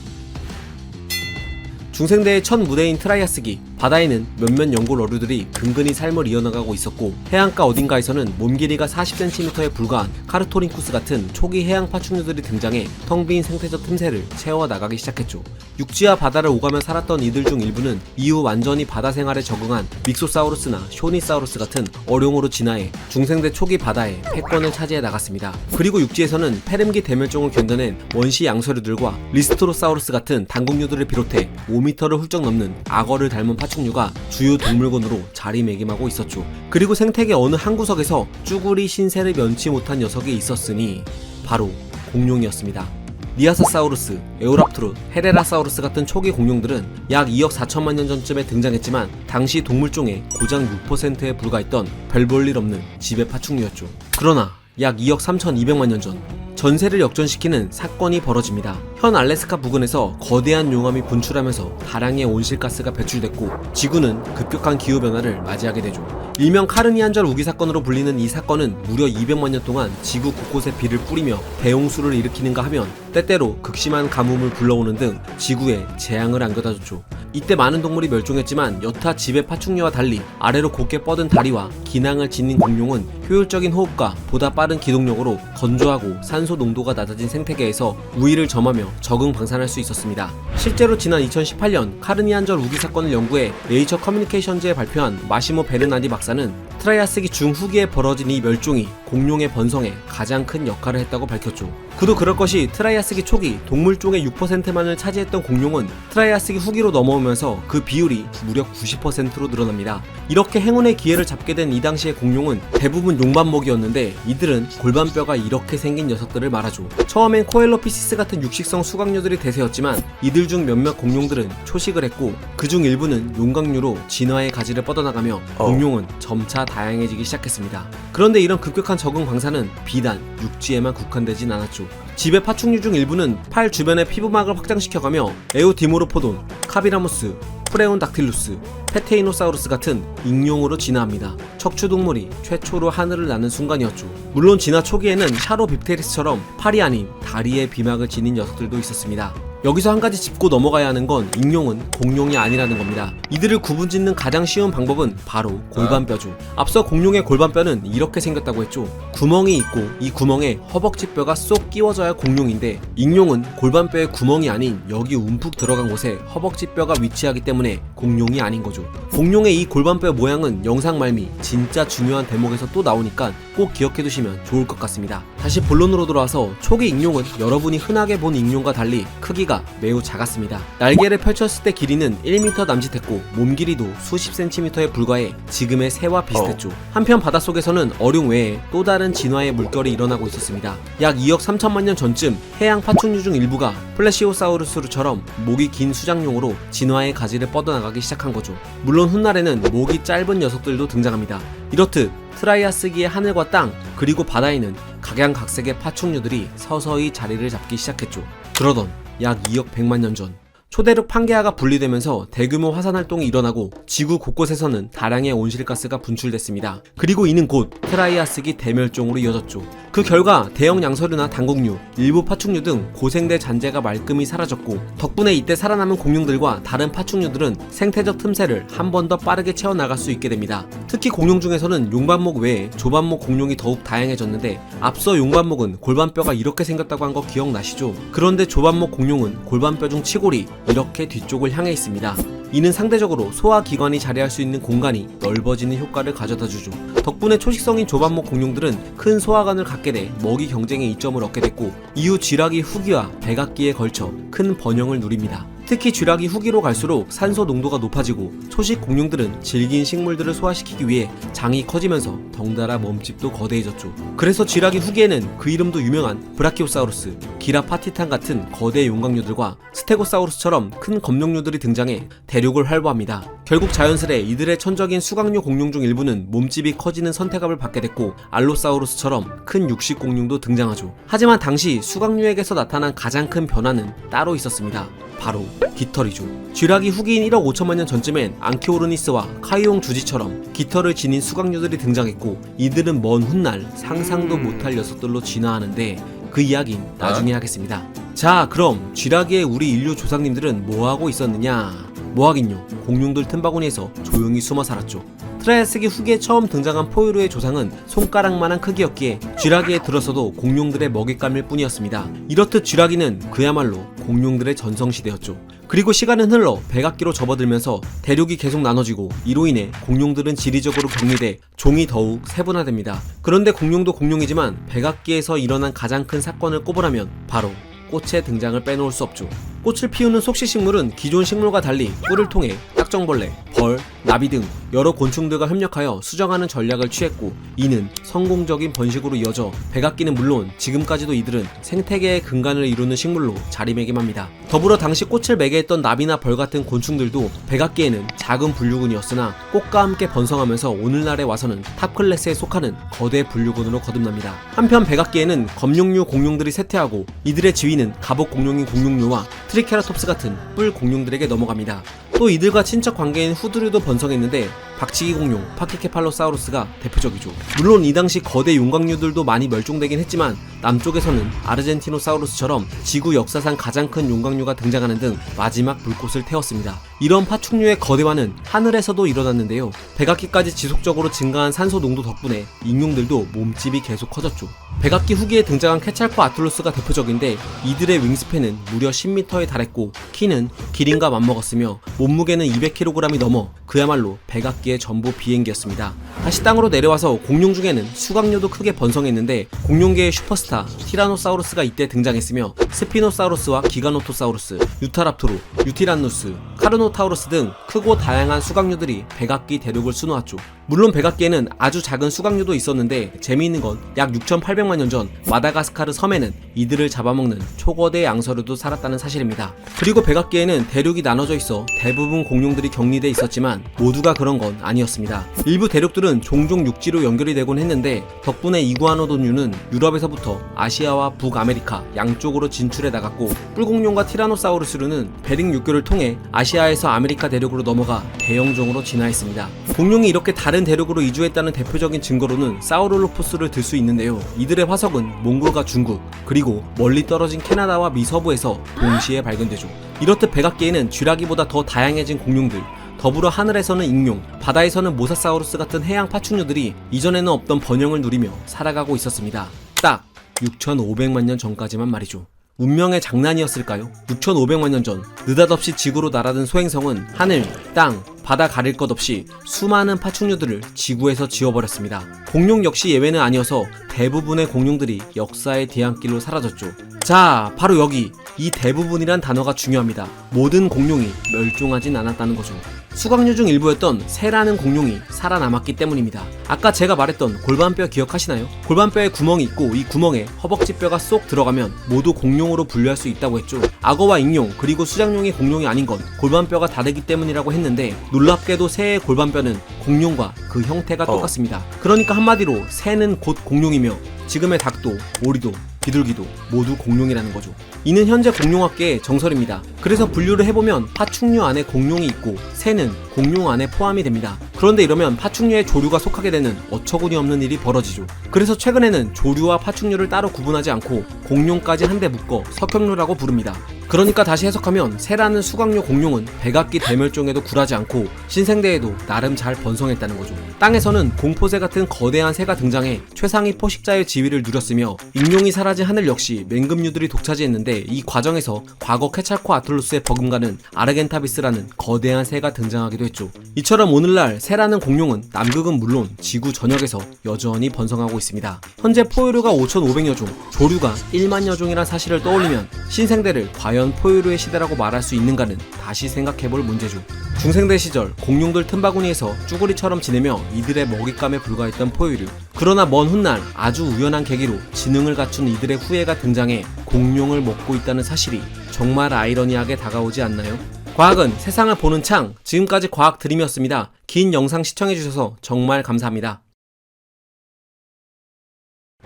중생대의 첫 무대인 트라이아스기, 바다에는 몇몇 연골 어류들이 근근히 삶을 이어나가고 있었고, 해안가 어딘가에서는 몸 길이가 40cm에 불과한 카르토링쿠스 같은 초기 해양 파충류들이 등장해 텅 빈 생태적 틈새를 채워나가기 시작했죠. 육지와 바다를 오가며 살았던 이들 중 일부는 이후 완전히 바다 생활에 적응한 믹소사우루스나 쇼니사우루스 같은 어룡으로 진화해 중생대 초기 바다에 패권을 차지해 나갔습니다. 그리고 육지에서는 페름기 대멸종을 견뎌낸 원시 양서류들과 리스토로사우루스 같은 단국류들을 비롯해 5m를 훌쩍 넘는 악어를 닮은 파충류가 주요 동물군으로 자리매김하고 있었죠. 그리고 생태계 어느 한 구석에서 쭈구리 신세를 면치 못한 녀석이 있었으니 바로 공룡이었습니다. 니아사사우루스, 에오랍트루, 헤레라사우루스 같은 초기 공룡들은 약 2억 4천만 년 전쯤에 등장했지만 당시 동물종의 고작 6%에 불과했던 별 볼 일 없는 지배 파충류였죠. 그러나 약 2억 3,200만 년 전, 전세를 역전시키는 사건이 벌어집니다. 현 알래스카 부근에서 거대한 용암이 분출하면서 다량의 온실가스가 배출됐고, 지구는 급격한 기후변화를 맞이하게 되죠. 일명 카르니안절 우기 사건으로 불리는 이 사건은 무려 200만 년 동안 지구 곳곳에 비를 뿌리며 대홍수를 일으키는가 하면 때때로 극심한 가뭄을 불러오는 등 지구에 재앙을 안겨다줬죠. 이때 많은 동물이 멸종했지만 여타 지배 파충류와 달리 아래로 곧게 뻗은 다리와 기낭을 지닌 공룡은 효율적인 호흡과 보다 빠른 기동력으로 건조하고 산소 농도가 낮아진 생태계에서 우위를 점하며 적응 방산할 수 있었습니다. 실제로 지난 2018년 카르니안절 우기 사건을 연구해 네이처 커뮤니케이션즈에 발표한 마시모 베르나디 박사는 트라이아스기 중후기에 벌어진 이 멸종이 공룡의 번성에 가장 큰 역할을 했다고 밝혔죠. 그도 그럴 것이 트라이아스기 초기 동물종의 6%만을 차지했던 공룡은 트라이아스기 후기로 넘어오면서 그 비율이 무려 90%로 늘어납니다. 이렇게 행운의 기회를 잡게 된 이 당시의 공룡은 대부분 용반목이었는데, 이들은 골반뼈가 이렇게 생긴 녀석들을 말하죠. 처음엔 코엘로피시스 같은 육식성 수각류들이 대세였지만 이들 중 몇몇 공룡들은 초식을 했고, 그중 일부는 용각류로 진화의 가지를 뻗어나가며 공룡은 점차 다양해지기 시작했습니다. 그런데 이런 급격한 적응 방사는 비단 육지에만 국한되진 않았죠. 지배 파충류 중 일부는 팔 주변의 피부막을 확장시켜가며 에오디모로포돈, 카비라무스, 프레온닥틸루스, 페테이노사우루스 같은 익룡으로 진화합니다. 척추동물이 최초로 하늘을 나는 순간이었죠. 물론 진화 초기에는 샤로빕테리스처럼 팔이 아닌 다리에 비막을 지닌 녀석들도 있었습니다. 여기서 한 가지 짚고 넘어가야 하는 건 익룡은 공룡이 아니라는 겁니다. 이들을 구분짓는 가장 쉬운 방법은 바로 골반뼈죠. 앞서 공룡의 골반뼈는 이렇게 생겼다고 했죠. 구멍이 있고 이 구멍에 허벅지뼈가 쏙 끼워져야 공룡인데, 익룡은 골반뼈에 구멍이 아닌 여기 움푹 들어간 곳에 허벅지뼈가 위치하기 때문에 공룡이 아닌 거죠. 공룡의 이 골반뼈 모양은 영상 말미 진짜 중요한 대목에서 또 나오니까 꼭 기억해 두시면 좋을 것 같습니다. 다시 본론으로 돌아와서 초기 익룡은 여러분이 흔하게 본 익룡과 달리 크기가 매우 작았습니다. 날개를 펼쳤을 때 길이는 1m 남짓했고 몸 길이도 수십 센티미터에 불과해 지금의 새와 비슷했죠. 한편 바닷속에서는 어룡 외에 또 다른 진화의 물결이 일어나고 있었습니다. 약 2억 3천만 년 전쯤 해양 파충류 중 일부가 플래시오사우루스처럼 목이 긴 수장용으로 진화의 가지를 뻗어나가기 시작한 거죠. 물론 훗날에는 목이 짧은 녀석들도 등장합니다. 이렇듯 트라이아스기의 하늘과 땅, 그리고 바다에는 각양각색의 파충류들이 서서히 자리를 잡기 시작했죠. 그러던 약 2억 100만 년 전, 초대륙 판게아가 분리되면서 대규모 화산 활동이 일어나고 지구 곳곳에서는 다량의 온실가스가 분출됐습니다. 그리고 이는 곧 트라이아스기 대멸종으로 이어졌죠. 그 결과 대형 양서류나 당국류, 일부 파충류 등 고생대 잔재가 말끔히 사라졌고 덕분에 이때 살아남은 공룡들과 다른 파충류들은 생태적 틈새를 한 번 더 빠르게 채워나갈 수 있게 됩니다. 특히 공룡 중에서는 용반목 외에 조반목 공룡이 더욱 다양해졌는데 앞서 용반목은 골반뼈가 이렇게 생겼다고 한 거 기억나시죠? 그런데 조반목 공룡은 골반뼈 중 치골이 이렇게 뒤쪽을 향해 있습니다. 이는 상대적으로 소화기관이 자리할 수 있는 공간이 넓어지는 효과를 가져다주죠. 덕분에 초식성인 조반목 공룡들은 큰 소화관을 갖게 돼 먹이 경쟁의 이점을 얻게 됐고 이후 쥐라기 후기와 백악기에 걸쳐 큰 번영을 누립니다. 특히 쥐라기 후기로 갈수록 산소 농도가 높아지고 초식 공룡들은 질긴 식물들을 소화시키기 위해 장이 커지면서 덩달아 몸집도 거대해졌죠. 그래서 쥐라기 후기에는 그 이름도 유명한 브라키오사우루스, 기라파티탄 같은 거대 용광류들과 스테고사우루스처럼 큰 검룡류들이 등장해 대륙을 활보합니다. 결국 자연스레 이들의 천적인 수강류 공룡 중 일부는 몸집이 커지는 선택압을 받게 됐고 알로사우루스처럼 큰 육식 공룡도 등장하죠. 하지만 당시 수강류에게서 나타난 가장 큰 변화는 따로 있었습니다. 바로 깃털이죠. 쥐라기 후기인 1억 5천만 년 전쯤엔 앙키오르니스와 카이용 주지처럼 깃털을 지닌 수강류들이 등장했고 이들은 먼 훗날 상상도 못할 녀석들로 진화하는데 그 이야기는 나중에 하겠습니다. 자, 그럼 쥐라기의 우리 인류 조상님들은 뭐하고 있었느냐? 뭐하긴요. 공룡들 틈바구니에서 조용히 숨어 살았죠. 트라이아스기 후기에 처음 등장한 포유류의 조상은 손가락만한 크기였기에 쥐라기에 들어서도 공룡들의 먹잇감일 뿐이었습니다. 이렇듯 쥐라기는 그야말로 공룡들의 전성시대였죠. 그리고 시간은 흘러 백악기로 접어들면서 대륙이 계속 나눠지고 이로 인해 공룡들은 지리적으로 격리돼 종이 더욱 세분화됩니다. 그런데 공룡도 공룡이지만 백악기에서 일어난 가장 큰 사건을 꼽으라면 바로 꽃의 등장을 빼놓을 수 없죠. 꽃을 피우는 속시식물은 기존 식물과 달리 꿀을 통해 딱정벌레, 벌, 나비 등 여러 곤충들과 협력하여 수정하는 전략을 취했고 이는 성공적인 번식으로 이어져 백악기는 물론 지금까지도 이들은 생태계의 근간을 이루는 식물로 자리매김합니다. 더불어 당시 꽃을 매개했던 나비나 벌 같은 곤충들도 백악기에는 작은 분류군이었으나 꽃과 함께 번성하면서 오늘날에 와서는 탑클래스에 속하는 거대 분류군으로 거듭납니다. 한편 백악기에는 검룡류 공룡들이 쇠퇴하고 이들의 지위는 갑옷 공룡인 공룡류와 트리케라톱스 같은 뿔 공룡들에게 넘어갑니다. 또 이들과 친척 관계인 후두류도 번성했는데 박치기 공룡 파키케팔로사우루스가 대표적이죠. 물론 이 당시 거대 용광류들도 많이 멸종되긴 했지만 남쪽에서는 아르젠티노사우루스처럼 지구 역사상 가장 큰 용광류가 등장하는 등 마지막 불꽃을 태웠습니다. 이런 파충류의 거대화는 하늘에서도 일어났는데요. 백악기까지 지속적으로 증가한 산소 농도 덕분에 익룡들도 몸집이 계속 커졌죠. 백악기 후기에 등장한 케찰코 아툴루스가 대표적인데 이들의 윙스팬은 무려 10m에 달했고 키는 기린과 맞먹었으며 몸무게는 200kg이 넘어 그야말로 백악기의 전부 비행기였습니다. 다시 땅으로 내려와서 공룡 중에는 수강류도 크게 번성했는데 공룡계의 슈퍼스타 티라노사우루스가 이때 등장했으며 스피노사우루스와 기가노토사우루스, 유타랍토르, 유티란누스, 카르노타우루스 등 크고 다양한 수강류들이 백악기 대륙을 수놓았죠. 물론 백악기에는 아주 작은 수강류도 있었는데 재미있는 건 약 6,800만 년 전 마다가스카르 섬에는 이들을 잡아먹는 초거대 양서류도 살았다는 사실입니다. 그리고 백악기에는 대륙이 나눠져 있어 대부분 공룡들이 격리돼 있었지만 모두가 그런 건 아니었습니다. 일부 대륙들은 종종 육지로 연결이 되곤 했는데 덕분에 이구아노돈류는 유럽에서부터 아시아와 북아메리카 양쪽으로 진출해 나갔고 뿔공룡과 티라노사우루스류는 베링 육교를 통해 아시아에서 아메리카 대륙으로 넘어가 대형종으로 진화했습니다. 공룡이 이렇게 다른 대륙으로 이주했다는 대표적인 증거로는 사우롤로포스를 들 수 있는데요. 이들의 화석은 몽골과 중국 그리고 멀리 떨어진 캐나다와 미 서부에서 동시에 발견되죠. 이렇듯 백악기에는 쥐라기보다 더 다양해진 공룡들, 더불어 하늘에서는 익룡, 바다에서는 모사사우루스 같은 해양 파충류들이 이전에는 없던 번영을 누리며 살아가고 있었습니다. 딱 6,500만 년 전까지만 말이죠. 운명의 장난이었을까요? 6,500만 년 전 느닷없이 지구로 날아든 소행성은 하늘, 땅, 바다 가릴 것 없이 수많은 파충류들을 지구에서 지워버렸습니다. 공룡 역시 예외는 아니어서 대부분의 공룡들이 역사의 뒤안길로 사라졌죠. 자, 바로 여기 이 대부분이란 단어가 중요합니다. 모든 공룡이 멸종하진 않았다는 거죠. 수강류 중 일부였던 새라는 공룡이 살아남았기 때문입니다. 아까 제가 말했던 골반뼈 기억하시나요? 골반뼈에 구멍이 있고 이 구멍에 허벅지뼈가 쏙 들어가면 모두 공룡으로 분류할 수 있다고 했죠. 악어와 익룡 그리고 수장룡이 공룡이 아닌 건 골반뼈가 다르기 때문이라고 했는데 놀랍게도 새의 골반뼈는 공룡과 그 형태가 똑같습니다. 그러니까 한마디로 새는 곧 공룡이며 지금의 닭도 오리도 비둘기도 모두 공룡이라는 거죠. 이는 현재 공룡학계의 정설입니다. 그래서 분류를 해보면 파충류 안에 공룡이 있고 새는 공룡 안에 포함이 됩니다. 그런데 이러면 파충류의 조류가 속하게 되는 어처구니 없는 일이 벌어지죠. 그래서 최근에는 조류와 파충류를 따로 구분하지 않고 공룡까지 한데 묶어 석형류라고 부릅니다. 그러니까 다시 해석하면 새라는 수각류 공룡은 백악기 대멸종에도 굴하지 않고 신생대에도 나름 잘 번성했다는 거죠. 땅에서는 공포새 같은 거대한 새가 등장해 최상위 포식자의 지위를 누렸으며 익룡이 사라진 하늘 역시 맹금류들이 독차지했는데 이 과정에서 과거 케찰코아틀로스의 버금가는 아르겐타비스라는 거대한 새가 등장하기도 했죠. 이처럼 오늘날 새라는 공룡은 남극은 물론 지구 전역에서 여전히 번성하고 있습니다. 현재 포유류가 5,500여 종, 조류가 1만여 종이란 사실을 떠올리면 신생대를 과연 포유류의 시대라고 말할 수 있는가는 다시 생각해볼 문제죠. 중생대 시절 공룡들 틈바구니에서 쭈구리처럼 지내며 이들의 먹잇감에 불과했던 포유류. 그러나 먼 훗날 아주 우연한 계기로 지능을 갖춘 이들의 후예가 등장해 공룡을 먹고 있다는 사실이 정말 아이러니하게 다가오지 않나요? 과학은 세상을 보는 창, 지금까지 과학 드림이었습니다. 긴 영상 시청해주셔서 정말 감사합니다.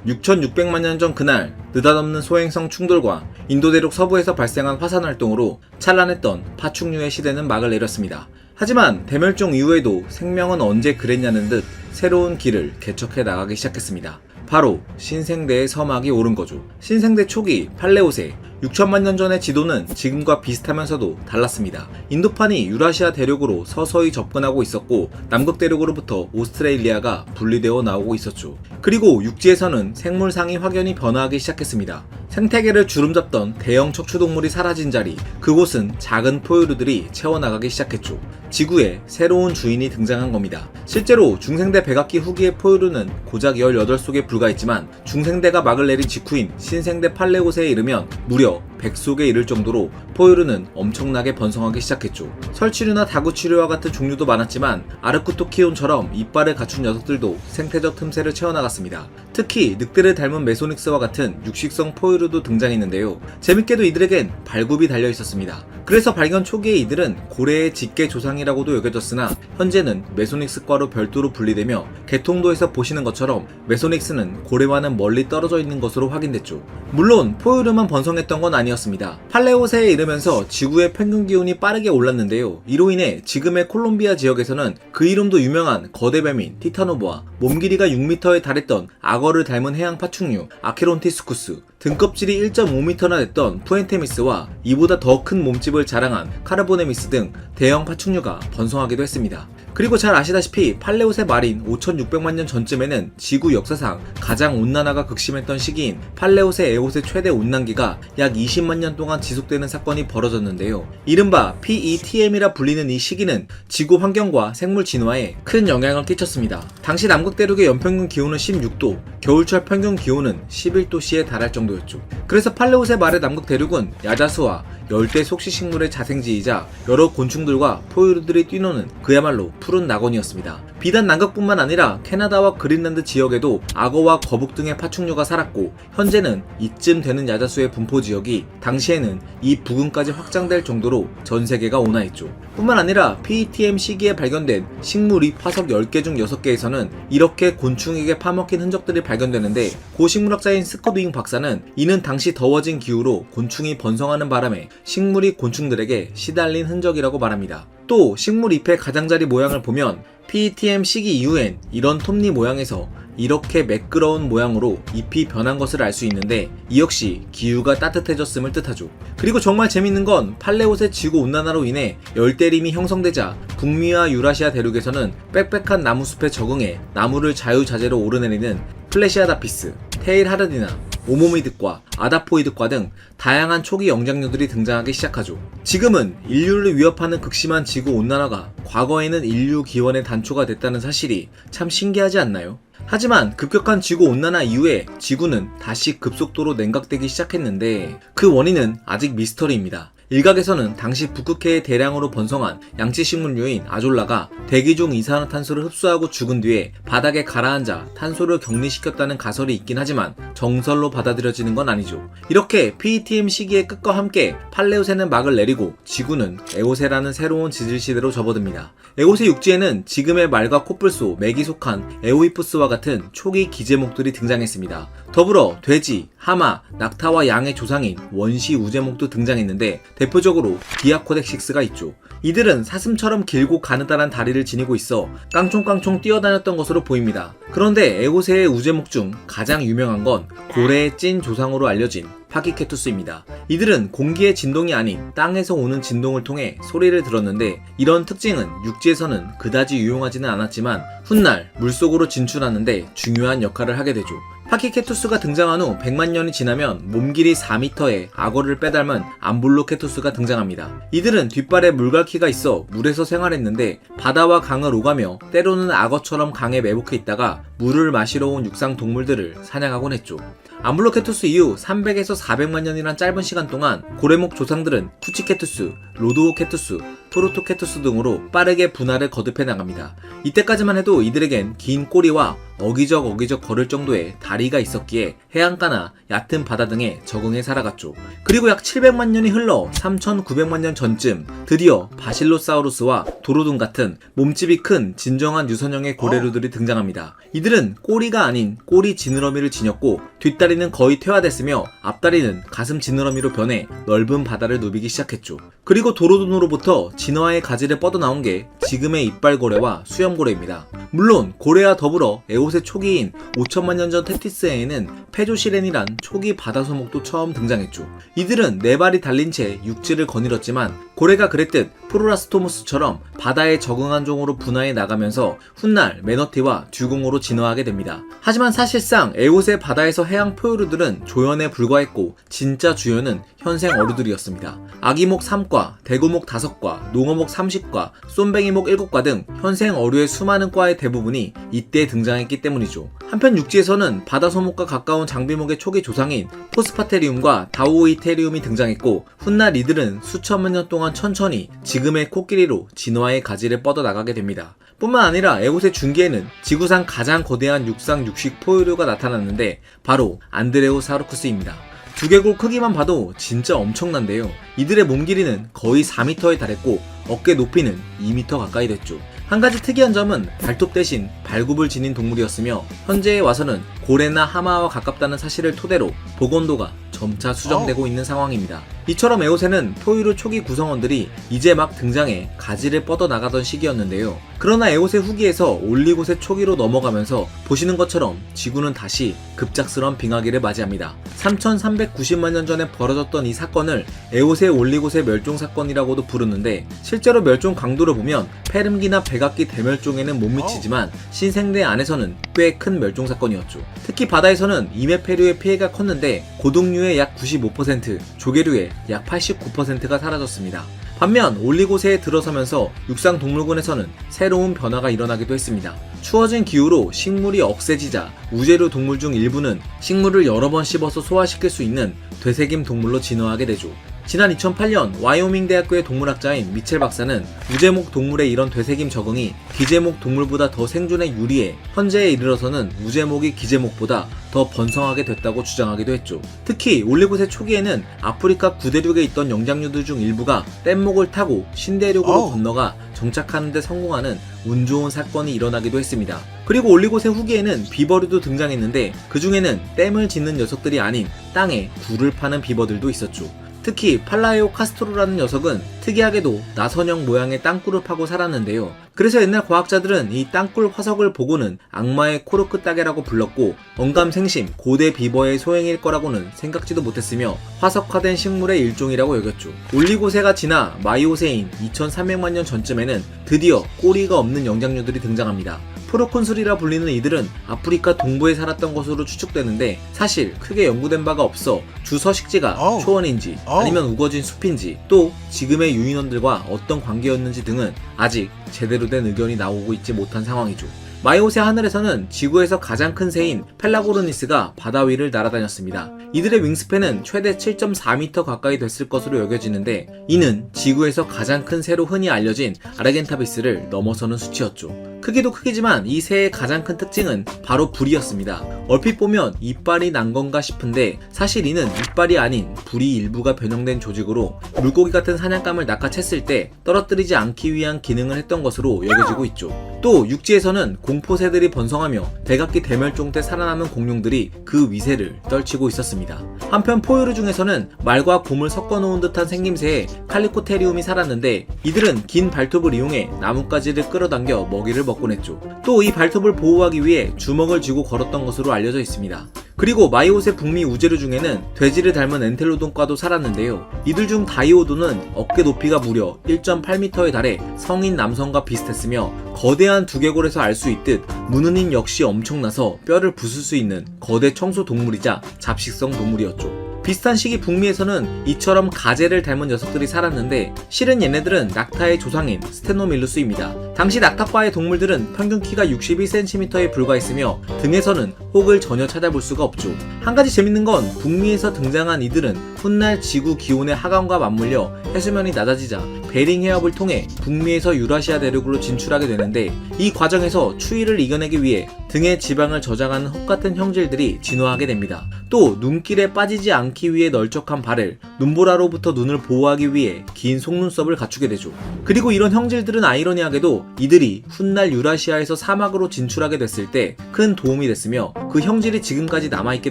6,600만 년 전 그날 느닷없는 소행성 충돌과 인도 대륙 서부에서 발생한 화산 활동으로 찬란했던 파충류의 시대는 막을 내렸습니다. 하지만 대멸종 이후에도 생명은 언제 그랬냐는 듯 새로운 길을 개척해 나가기 시작했습니다. 바로 신생대의 서막이 오른 거죠. 신생대 초기 팔레오세 6천만 년 전의 지도는 지금과 비슷하면서도 달랐습니다. 인도판이 유라시아 대륙으로 서서히 접근하고 있었고 남극 대륙으로부터 오스트레일리아가 분리되어 나오고 있었죠. 그리고 육지에서는 생물상이 확연히 변화하기 시작했습니다. 생태계를 주름잡던 대형 척추동물이 사라진 자리, 그곳은 작은 포유류들이 채워나가기 시작했죠. 지구에 새로운 주인이 등장한 겁니다. 실제로 중생대 백악기 후기의 포유류는 고작 18속에 불과했지만 중생대가 막을 내린 직후인 신생대 팔레오세에 이르면 무려 100속에 이를 정도로 포유류는 엄청나게 번성하기 시작했죠. 설치류나 다구치류와 같은 종류도 많았지만 아르쿠토키온처럼 이빨을 갖춘 녀석들도 생태적 틈새를 채워나갔습니다. 특히 늑대를 닮은 메소닉스와 같은 육식성 포유류도 등장했는데요. 재밌게도 이들에겐 발굽이 달려 있었습니다. 그래서 발견 초기에 이들은 고래의 직계 조상이라고도 여겨졌으나 현재는 메소닉스과로 별도로 분리되며 개통도에서 보시는 것처럼 메소닉스는 고래와는 멀리 떨어져 있는 것으로 확인됐죠. 물론 포유류만 번성했던 건 아니었습니다. 팔레오세에 이르면서 지구의 평균 기온이 빠르게 올랐는데요. 이로 인해 지금의 콜롬비아 지역에서는 그 이름도 유명한 거대 뱀인 티타노보아, 몸 길이가 6m에 달했던 악어를 닮은 해양 파충류 아케론티스쿠스, 등껍질이 1.5m나 됐던 푸엔테미스와 이보다 더 큰 몸집을 자랑한 카르보네미스 등 대형 파충류가 번성하기도 했습니다. 그리고 잘 아시다시피 팔레오세 말인 5,600만 년 전쯤에는 지구 역사상 가장 온난화가 극심했던 시기인 팔레오세 에오세 최대 온난기가 약 20만 년 동안 지속되는 사건이 벌어졌는데요. 이른바 PETM이라 불리는 이 시기는 지구 환경과 생물 진화에 큰 영향을 끼쳤습니다. 당시 남극 대륙의 연평균 기온은 16도, 겨울철 평균 기온은 11도씨에 달할 정도였죠. 그래서 팔레오세 말의 남극 대륙은 야자수와 열대 속시식물의 자생지이자 여러 곤충들과 포유류들이 뛰노는 그야말로 푸른 낙원이었습니다. 비단 남극뿐만 아니라 캐나다와 그린란드 지역에도 악어와 거북 등의 파충류가 살았고 현재는 이쯤 되는 야자수의 분포 지역이 당시에는 이 부근까지 확장될 정도로 전 세계가 온화했죠. 뿐만 아니라 PETM 시기에 발견된 식물 잎 화석 10개 중 6개에서는 이렇게 곤충에게 파먹힌 흔적들이 발견되는데 고 식물학자인 스코드잉 박사는 이는 당시 더워진 기후로 곤충이 번성하는 바람에 식물이 곤충들에게 시달린 흔적이라고 말합니다. 또 식물 잎의 가장자리 모양을 보면 PETM 시기 이후엔 이런 톱니 모양에서 이렇게 매끄러운 모양으로 잎이 변한 것을 알 수 있는데 이 역시 기후가 따뜻해졌음을 뜻하죠. 그리고 정말 재밌는 건 팔레오세 지구 온난화로 인해 열대림이 형성되자 북미와 유라시아 대륙에서는 빽빽한 나무숲에 적응해 나무를 자유자재로 오르내리는 플래시아다피스, 테일하르디나, 오모미드과 아다포이드과 등 다양한 초기 영장류들이 등장하기 시작하죠. 지금은 인류를 위협하는 극심한 지구 온난화가 과거에는 인류 기원의 단초가 됐다는 사실이 참 신기하지 않나요? 하지만 급격한 지구 온난화 이후에 지구는 다시 급속도로 냉각되기 시작했는데 그 원인은 아직 미스터리입니다. 일각에서는 당시 북극해에 대량으로 번성한 양치식물류인 아졸라가 대기 중 이산화탄소를 흡수하고 죽은 뒤에 바닥에 가라앉아 탄소를 격리시켰다는 가설이 있긴 하지만 정설로 받아들여지는 건 아니죠. 이렇게 PETM 시기의 끝과 함께 팔레오세는 막을 내리고 지구는 에오세라는 새로운 지질시대로 접어듭니다. 에오세 육지에는 지금의 말과 코뿔소, 맥이 속한 에오히푸스와 같은 초기 기제목들이 등장했습니다. 더불어 돼지, 하마, 낙타와 양의 조상인 원시 우제목도 등장했는데 대표적으로 디아코덱식스가 있죠. 이들은 사슴처럼 길고 가느다란 다리를 지니고 있어 깡총깡총 뛰어다녔던 것으로 보입니다. 그런데 에오세의 우제목 중 가장 유명한 건 고래의 찐 조상으로 알려진 파키케투스입니다. 이들은 공기의 진동이 아닌 땅에서 오는 진동을 통해 소리를 들었는데 이런 특징은 육지에서는 그다지 유용하지는 않았지만 훗날 물속으로 진출하는데 중요한 역할을 하게 되죠. 파키케투스가 등장한 후 100만 년이 지나면 몸 길이 4m의 악어를 빼닮은 암블로케투스가 등장합니다. 이들은 뒷발에 물갈퀴가 있어 물에서 생활했는데 바다와 강을 오가며 때로는 악어처럼 강에 매복해 있다가 물을 마시러 온 육상 동물들을 사냥하곤 했죠. 암블로케투스 이후 300에서 400만 년이란 짧은 시간 동안 고래목 조상들은 쿠치케투스, 로드오케투스, 토르토케투스 등으로 빠르게 분화를 거듭해 나갑니다. 이때까지만 해도 이들에겐 긴 꼬리와 어기적 걸을 정도의 다리가 있었기에 해안가나 얕은 바다 등에 적응해 살아갔죠. 그리고 약 700만 년이 흘러 3900만 년 전쯤 드디어 바실로사우루스와 도로돈 같은 몸집이 큰 진정한 유선형의 고래류들이 등장합니다. 이들은 꼬리가 아닌 꼬리 지느러미를 지녔고 뒷다리는 거의 퇴화됐으며 앞다리는 가슴 지느러미로 변해 넓은 바다를 누비기 시작했죠. 그리고 도로돈으로부터 진화의 가지를 뻗어나온 게 지금의 이빨고래와 수염고래입니다. 물론 고래와 더불어 에오세 초기인 5천만 년 전 테티스에는 페조시렌이란 초기 바다소목도 처음 등장했죠. 이들은 네 발이 달린 채 육지를 거닐었지만 고래가 그랬듯 프로라스토무스처럼 바다에 적응한 종으로 분화해 나가면서 훗날 매너티와 듀공으로 진화하게 됩니다. 하지만 사실상 에오세 바다에서 해양 포유류들은 조연에 불과했고 진짜 주연은 현생 어류들이었습니다. 아기목 3과, 대구목 5과, 농어목 30과, 쏨뱅이목 7과 등 현생 어류의 수많은 과의 대부분이 이때 등장했기 때문이죠. 한편 육지에서는 바다소목과 가까운 장비목의 초기 조상인 포스파테리움과 다우오이테리움이 등장했고 훗날 이들은 수천만 년 동안 천천히 지금의 코끼리로 진화의 가지를 뻗어나가게 됩니다. 뿐만 아니라 에오세 중기에는 지구상 가장 거대한 육상 육식 포유류가 나타났는데 바로 안드레오사우루쿠스입니다. 두개골 크기만 봐도 진짜 엄청난데요. 이들의 몸 길이는 거의 4m에 달했고 어깨 높이는 2m 가까이 됐죠. 한 가지 특이한 점은 발톱 대신 발굽을 지닌 동물이었으며 현재에 와서는 고래나 하마와 가깝다는 사실을 토대로 복원도가 점차 수정되고 있는 상황입니다. 이처럼 에오세는 포유류 초기 구성원들이 이제 막 등장해 가지를 뻗어나가던 시기였는데요. 그러나 에오세 후기에서 올리고세 초기로 넘어가면서 보시는 것처럼 지구는 다시 급작스러운 빙하기를 맞이합니다. 3390만 년 전에 벌어졌던 이 사건을 에오세 올리고세 멸종 사건이라고도 부르는데 실제로 멸종 강도를 보면 페름기나 백악기 대멸종에는 못 미치지만 신생대 안에서는 꽤 큰 멸종 사건이었죠. 특히 바다에서는 이메페류의 피해가 컸는데 고동류의 약 95%, 조개류의 약 89%가 사라졌습니다. 반면 올리고세에 들어서면서 육상동물군에서는 새로운 변화가 일어나기도 했습니다. 추워진 기후로 식물이 억세지자 우제류 동물 중 일부는 식물을 여러 번 씹어서 소화시킬 수 있는 되새김 동물로 진화하게 되죠. 지난 2008년 와이오밍 대학교의 동물학자인 미첼 박사는 우제목 동물의 이런 되새김 적응이 기제목 동물보다 더 생존에 유리해 현재에 이르러서는 우제목이 기제목보다 더 번성하게 됐다고 주장하기도 했죠. 특히 올리고세 초기에는 아프리카 구대륙에 있던 영장류들 중 일부가 뗏목을 타고 신대륙으로 건너가 정착하는 데 성공하는 운 좋은 사건이 일어나기도 했습니다. 그리고 올리고세 후기에는 비버류도 등장했는데 그 중에는 댐을 짓는 녀석들이 아닌 땅에 굴을 파는 비버들도 있었죠. 특히 팔라에오 카스토로라는 녀석은 특이하게도 나선형 모양의 땅굴을 파고 살았는데요. 그래서 옛날 과학자들은 이 땅굴 화석을 보고는 악마의 코르크 따개라고 불렀고 언감생심 고대 비버의 소행일 거라고는 생각지도 못했으며 화석화된 식물의 일종이라고 여겼죠. 올리고세가 지나 마이오세인 2300만 년 전쯤에는 드디어 꼬리가 없는 영장류들이 등장합니다. 프로콘술이라 불리는 이들은 아프리카 동부에 살았던 것으로 추측되는데 사실 크게 연구된 바가 없어 주 서식지가 초원인지 아니면 우거진 숲인지 또 지금의 유인원들과 어떤 관계였는지 등은 아직 제대로 된 의견이 나오고 있지 못한 상황이죠. 마이오세 하늘에서는 지구에서 가장 큰 새인 펠라고르니스가 바다 위를 날아다녔습니다. 이들의 윙스팬은 최대 7.4m 가까이 됐을 것으로 여겨지는데 이는 지구에서 가장 큰 새로 흔히 알려진 아르겐타비스를 넘어서는 수치였죠. 크기도 크기지만 이 새의 가장 큰 특징은 바로 불이었습니다. 얼핏 보면 이빨이 난 건가 싶은데 사실 이는 이빨이 아닌 불이 일부가 변형된 조직으로 물고기 같은 사냥감을 낚아챘을 때 떨어뜨리지 않기 위한 기능을 했던 것으로 여겨지고 있죠. 또 육지에서는 공포새들이 번성하며 백악기 대멸종 때 살아남은 공룡들이 그 위세를 떨치고 있었습니다. 한편 포유류 중에서는 말과 곰을 섞어놓은 듯한 생김새의 칼리코테리움이 살았는데 이들은 긴 발톱을 이용해 나뭇가지를 끌어당겨 먹이를 먹곤 했죠. 또 이 발톱을 보호하기 위해 주먹을 쥐고 걸었던 것으로 알려져 있습니다. 그리고 마이오세 북미 우제류 중에는 돼지를 닮은 엔텔로돈과도 살았는데요. 이들 중 다이오도는 어깨 높이가 무려 1.8m에 달해 성인 남성과 비슷했으며 거대한 두개골에서 알 수 있듯 무느님 역시 엄청나서 뼈를 부술 수 있는 거대 청소 동물이자 잡식성 동물이었죠. 비슷한 시기 북미에서는 이처럼 가재를 닮은 녀석들이 살았는데 실은 얘네들은 낙타의 조상인 스테노밀루스입니다. 당시 낙타과의 동물들은 평균 키가 61cm에 불과했으며 등에서는 혹을 전혀 찾아볼 수가 없죠. 한 가지 재밌는 건 북미에서 등장한 이들은 훗날 지구 기온의 하강과 맞물려 해수면이 낮아지자 베링 해협을 통해 북미에서 유라시아 대륙으로 진출하게 되는데 이 과정에서 추위를 이겨내기 위해 등의 지방을 저장하는 혹 같은 형질들이 진화하게 됩니다. 또 눈길에 빠지지 않기 위해 널쩍한 발을, 눈보라로부터 눈을 보호하기 위해 긴 속눈썹을 갖추게 되죠. 그리고 이런 형질들은 아이러니하게도 이들이 훗날 유라시아에서 사막으로 진출하게 됐을 때 큰 도움이 됐으며 그 형질이 지금까지 남아있게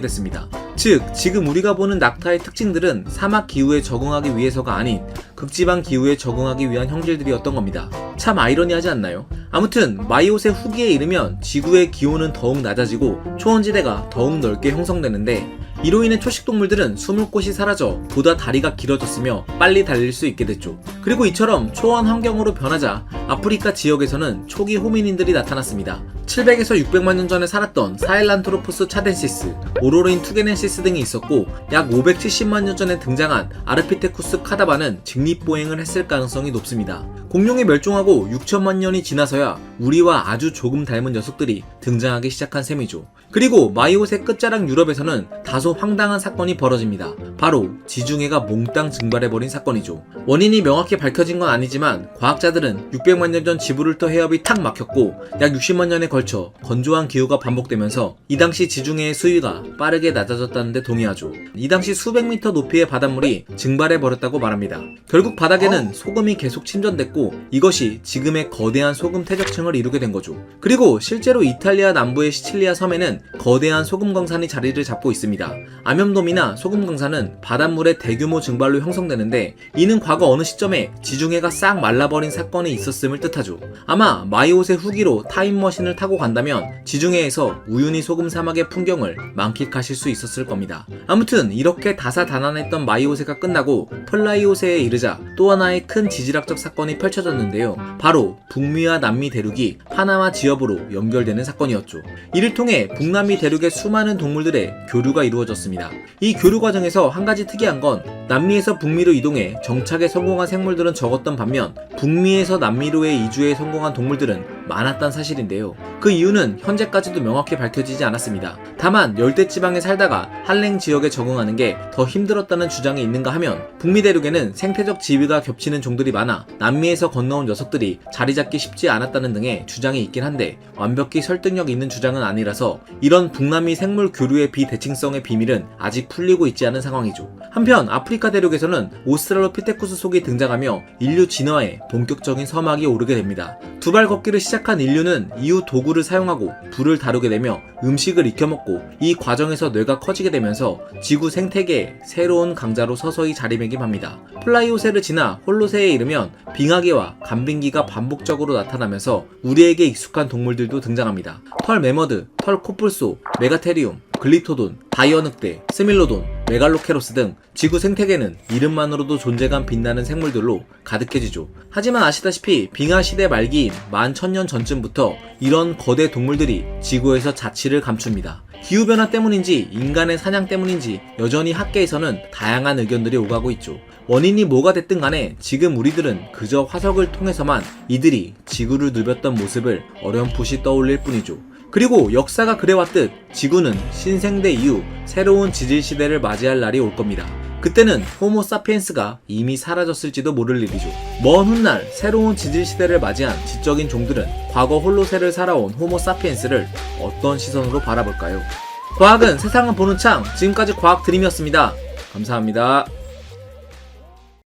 됐습니다. 즉, 지금 우리가 보는 낙타의 특징들은 사막 기후에 적응하기 위해서가 아닌 극지방 기후에 적응하기 위한 형질들이었던 겁니다. 참 아이러니하지 않나요? 아무튼 마이오세 후기에 이르면 지구의 기온은 더욱 낮아지고 초원지대가 더욱 넓게 형성되는데 이로 인해 초식동물들은 숨을 곳이 사라져 보다 다리가 길어졌으며 빨리 달릴 수 있게 됐죠. 그리고 이처럼 초원 환경으로 변하자 아프리카 지역에서는 초기 호미닌들이 나타났습니다. 700에서 600만 년 전에 살았던 사헬란트로포스 차덴시스, 오로린 투게넨시스 등이 있었고 약 570만 년 전에 등장한 아르피테쿠스 카다바는 직립보행을 했을 가능성이 높습니다. 공룡이 멸종하고 6천만 년이 지나서야 우리와 아주 조금 닮은 녀석들이 등장하기 시작한 셈이죠. 그리고 마이오세 끝자락 유럽에서는 다소 황당한 사건이 벌어집니다. 바로 지중해가 몽땅 증발해버린 사건이죠. 원인이 명확히 밝혀진 건 아니지만 과학자들은 600만 년 전 지브롤터 해협이 탁 막혔고 약 60만 년에 걸쳐 건조한 기후가 반복되면서 이 당시 지중해의 수위가 빠르게 낮아졌다는 데 동의하죠. 이 당시 수백 미터 높이의 바닷물이 증발해버렸다고 말합니다. 결국 바닥에는 소금이 계속 침전됐고 이것이 지금의 거대한 소금 퇴적층을 이루게 된 거죠. 그리고 실제로 이탈리아 남부의 시칠리아 섬에는 거대한 소금 광산이 자리를 잡고 있습니다. 암염돔이나 소금 광산은 바닷물의 대규모 증발로 형성되는데 이는 과거 어느 시점에 지중해가 싹 말라버린 사건이 있었음을 뜻하죠. 아마 마이오세 후기로 타임머신을 타고 간다면 지중해에서 우유니 소금 사막의 풍경을 만끽하실 수 있었을 겁니다. 아무튼 이렇게 다사다난했던 마이오세가 끝나고 플라이오세에 이르자 또 하나의 큰 지질학적 사건이 펼쳐졌는데요. 바로 북미와 남미 대륙이 파나마 지역으로 연결되는 사건이었죠. 이를 통해 북남미 대륙의 수많은 동물들의 교류가 이루어졌습니다. 이 교류 과정에서 한 가지 특이한 건 남미에서 북미로 이동해 정착에 성공한 생물들은 적었던 반면 북미에서 남미로의 이주에 성공한 동물들은 많았단 사실인데요. 그 이유는 현재까지도 명확히 밝혀지지 않았습니다. 다만 열대지방에 살다가 한랭 지역에 적응하는 게 더 힘들었다는 주장이 있는가 하면 북미 대륙에는 생태적 지위가 겹치는 종들이 많아 남미에서 건너온 녀석들이 자리 잡기 쉽지 않았다는 등의 주장이 있긴 한데 완벽히 설득력 있는 주장은 아니라서 이런 북남미 생물 교류의 비대칭성의 비밀은 아직 풀리고 있지 않은 상황이죠. 한편 아프리카 대륙에서는 오스트랄로피테쿠스 속이 등장하며 인류 진화에 본격적인 서막이 오르게 됩니다. 두 발 걷기를 시작한 인류는 이후 도구를 사용하고 불을 다루게 되며 음식을 익혀먹고 이 과정에서 뇌가 커지게 되면서 지구 생태계의 새로운 강자로 서서히 자리매김합니다. 플라이오세를 지나 홀로세에 이르면 빙하기와 간빙기가 반복적으로 나타나면서 우리에게 익숙한 동물들도 등장합니다. 털 매머드, 털 코뿔소, 메가테리움, 글리토돈, 다이어늑대, 스밀로돈, 메갈로케로스 등 지구 생태계는 이름만으로도 존재감 빛나는 생물들로 가득해지죠. 하지만 아시다시피 빙하시대 말기인 11,000년 전쯤부터 이런 거대 동물들이 지구에서 자취를 감춥니다. 기후변화 때문인지 인간의 사냥 때문인지 여전히 학계에서는 다양한 의견들이 오가고 있죠. 원인이 뭐가 됐든 간에 지금 우리들은 그저 화석을 통해서만 이들이 지구를 누볐던 모습을 어렴풋이 떠올릴 뿐이죠. 그리고 역사가 그래왔듯 지구는 신생대 이후 새로운 지질시대를 맞이할 날이 올 겁니다. 그때는 호모 사피엔스가 이미 사라졌을지도 모를 일이죠. 먼 훗날 새로운 지질시대를 맞이한 지적인 종들은 과거 홀로세를 살아온 호모 사피엔스를 어떤 시선으로 바라볼까요? 과학은 세상을 보는 창, 지금까지 과학 드림이었습니다. 감사합니다.